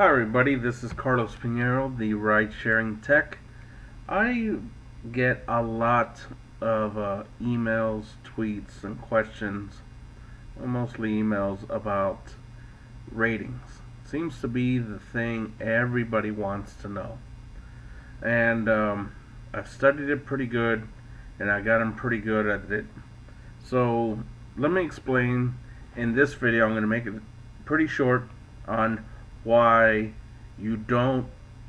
Hi everybody, this is Carlos Pinheiro, the ride-sharing tech. I get a lot of emails, tweets, and questions, mostly emails about ratings. Seems to be the thing everybody wants to know. And I've studied it pretty good, and I got them pretty good at it. So let me explain in this video. I'm going to make it pretty short on why you don't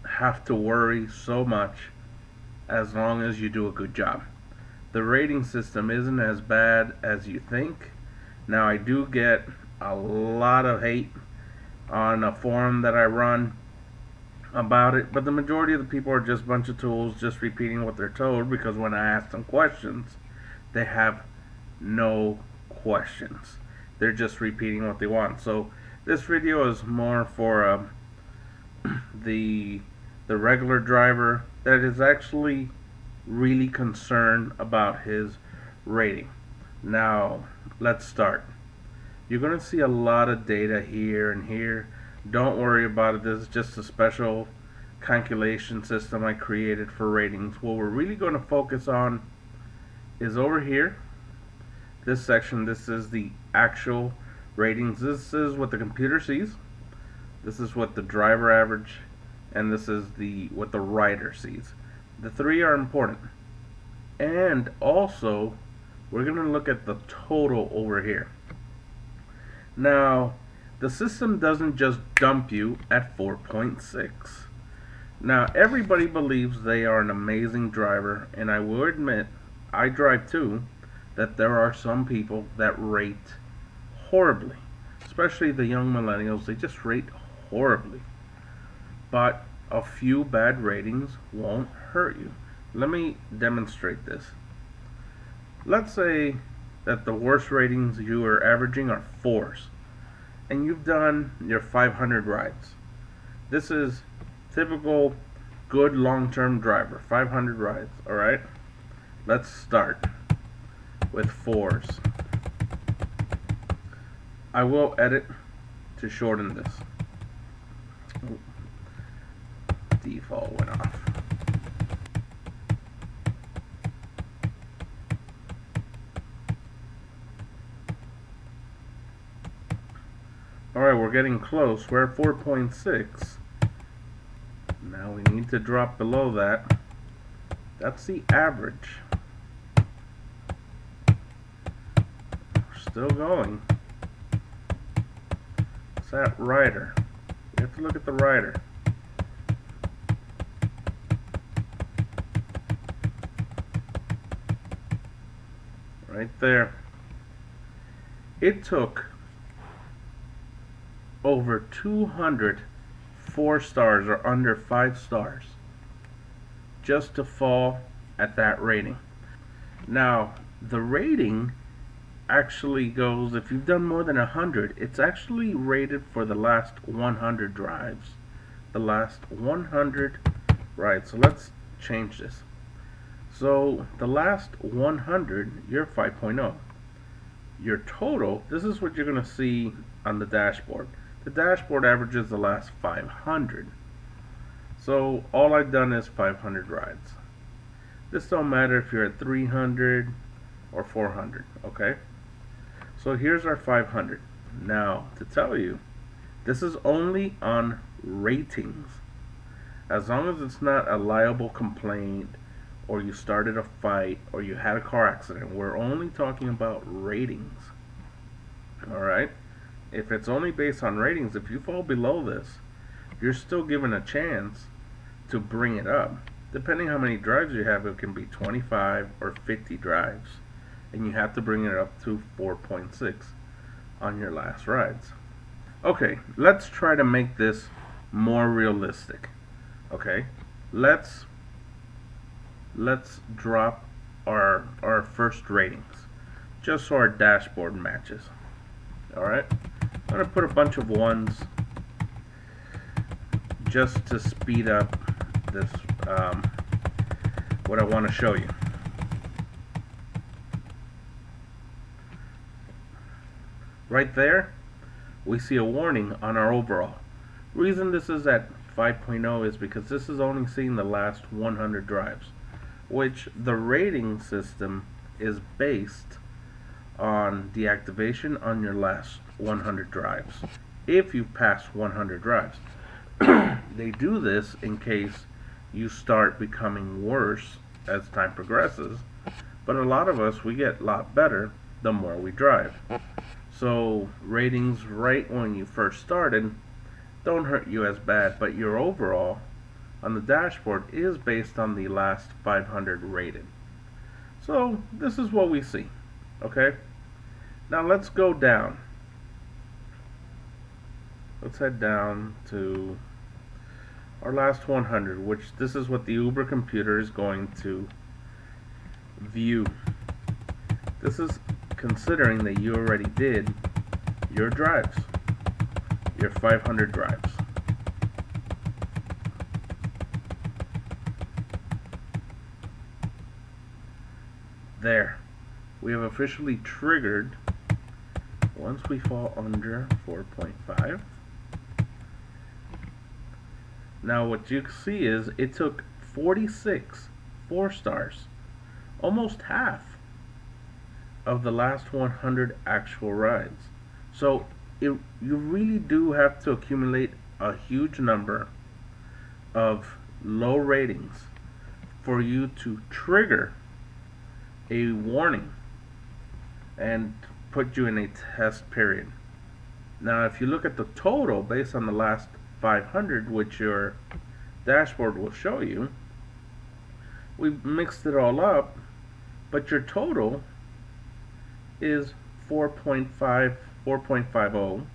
have to worry so much as long as you do a good job. The rating system isn't as bad as you think. Now, I do get a lot of hate on a forum that I run about it, but the majority of the people are just a bunch of tools just repeating what they're told, because when I ask them questions, they have no questions. They're just repeating what they want. So this video is more for the regular driver that is actually really concerned about his rating. Now, let's start. You're going to see a lot of data here and here. Don't worry about it. This is just a special calculation system I created for ratings. What we're really going to focus on is over here. This section, this is the actual ratings. This is what the computer sees. This is what the driver average, and this is what the rider sees. The three are important. And also, we're going to look at the total over here. Now, the system doesn't just dump you at 4.6. Now, everybody believes they are an amazing driver, and I will admit, I drive too, that there are some people that rate horribly. Especially the young millennials, they just rate horribly. But a few bad ratings won't hurt you. Let me demonstrate this. Let's say that the worst ratings you are averaging are 4s, and you've done your 500 rides. This is typical good long-term driver, 500 rides, alright? Let's start with 4s. I will edit to shorten this. Default went off. Alright, we're getting close. We're at 4.6. Now we need to drop below that. That's the average. We're still going. It's that rider. We have to look at the rider. Right there. It took over 200 4 stars or under 5 stars just to fall at that rating. Now, the rating actually goes, if you've done more than 100, it's actually rated for the last 100 drives. The last 100 rides. So let's change this. So the last 100, you're 5.0. Your total, this is what you're going to see on the dashboard. The dashboard averages the last 500. So all I've done is 500 rides. This don't matter if you're at 300 or 400, okay? So here's our 500. Now, to tell you, this is only on ratings. As long as it's not a liable complaint, or you started a fight, or you had a car accident, we're only talking about ratings. Alright? If it's only based on ratings, if you fall below this, you're still given a chance to bring it up. Depending how many drives you have, it can be 25 or 50 drives. And you have to bring it up to 4.6 on your last rides. Okay, let's try to make this more realistic. Okay, let's drop our first ratings just so our dashboard matches. Alright, I'm going to put a bunch of 1s just to speed up this, what I want to show you. Right there, we see a warning on our overall. Reason this is at 5.0 is because this is only seeing the last 100 drives, which the rating system is based on deactivation on your last 100 drives. If you pass 100 drives, they do this in case you start becoming worse as time progresses. But a lot of us, we get a lot better the more we drive. So ratings right when you first started don't hurt you as bad, but your overall on the dashboard is based on the last 500 rated. So this is what we see. Okay, now let's go down. Let's head down to our last 100, which this is what the Uber computer is going to view. This is considering that you already did your drives, your 500 drives. There, we have officially triggered once we fall under 4.5. Now what you see is it took 46 4 stars, almost half of the last 100 actual rides. So you really do have to accumulate a huge number of low ratings for you to trigger a warning and put you in a test period. Now if you look at the total based on the last 500, which your dashboard will show you, we mixed it all up, but your total is 4.50,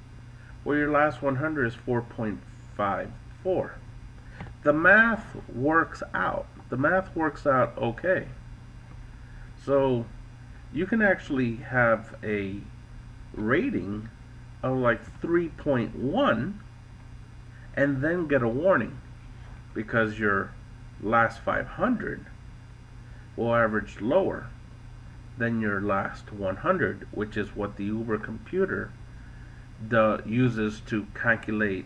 where your last 100 is 4.54. The math works out. The math works out okay. So you can actually have a rating of like 3.1 and then get a warning because your last 500 will average lower than your last 100, which is what the Uber computer uses to calculate,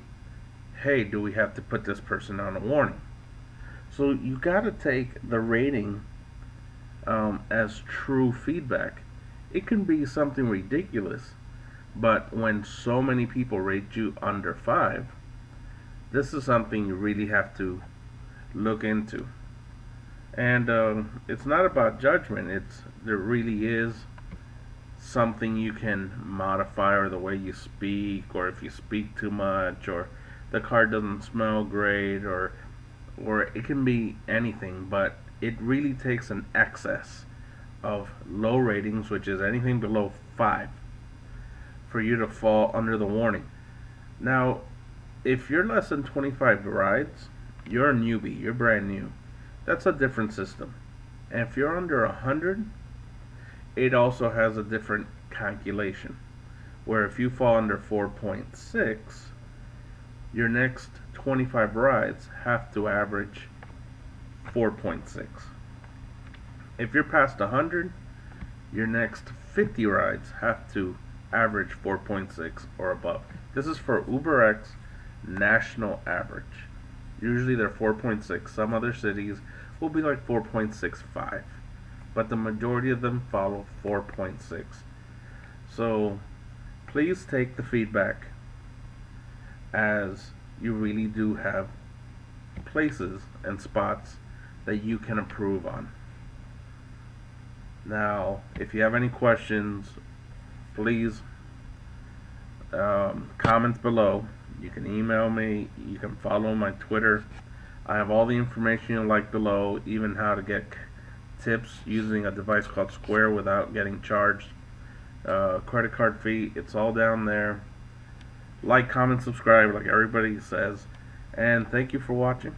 hey, do we have to put this person on a warning? So you got to take the rating as true feedback. It can be something ridiculous, but when so many people rate you under 5, this is something you really have to look into. And it's not about judgment. There really is something you can modify, or the way you speak, or if you speak too much, or the car doesn't smell great, or it can be anything. But it really takes an excess of low ratings, which is anything below 5, for you to fall under the warning. Now, if you're less than 25 rides, you're a newbie, you're brand new. That's a different system. And if you're under 100, it also has a different calculation, where if you fall under 4.6, your next 25 rides have to average 4.6. If you're past 100, your next 50 rides have to average 4.6 or above. This is for UberX national average. Usually they're 4.6. Some other cities will be like 4.65, but the majority of them follow 4.6. So please take the feedback, as you really do have places and spots that you can improve on. Now, if you have any questions, please comment below. You can email me, you can follow my Twitter. I have all the information you'll like below, even how to get tips using a device called Square without getting charged. Credit card fee, it's all down there. Like, comment, subscribe, like everybody says. And thank you for watching.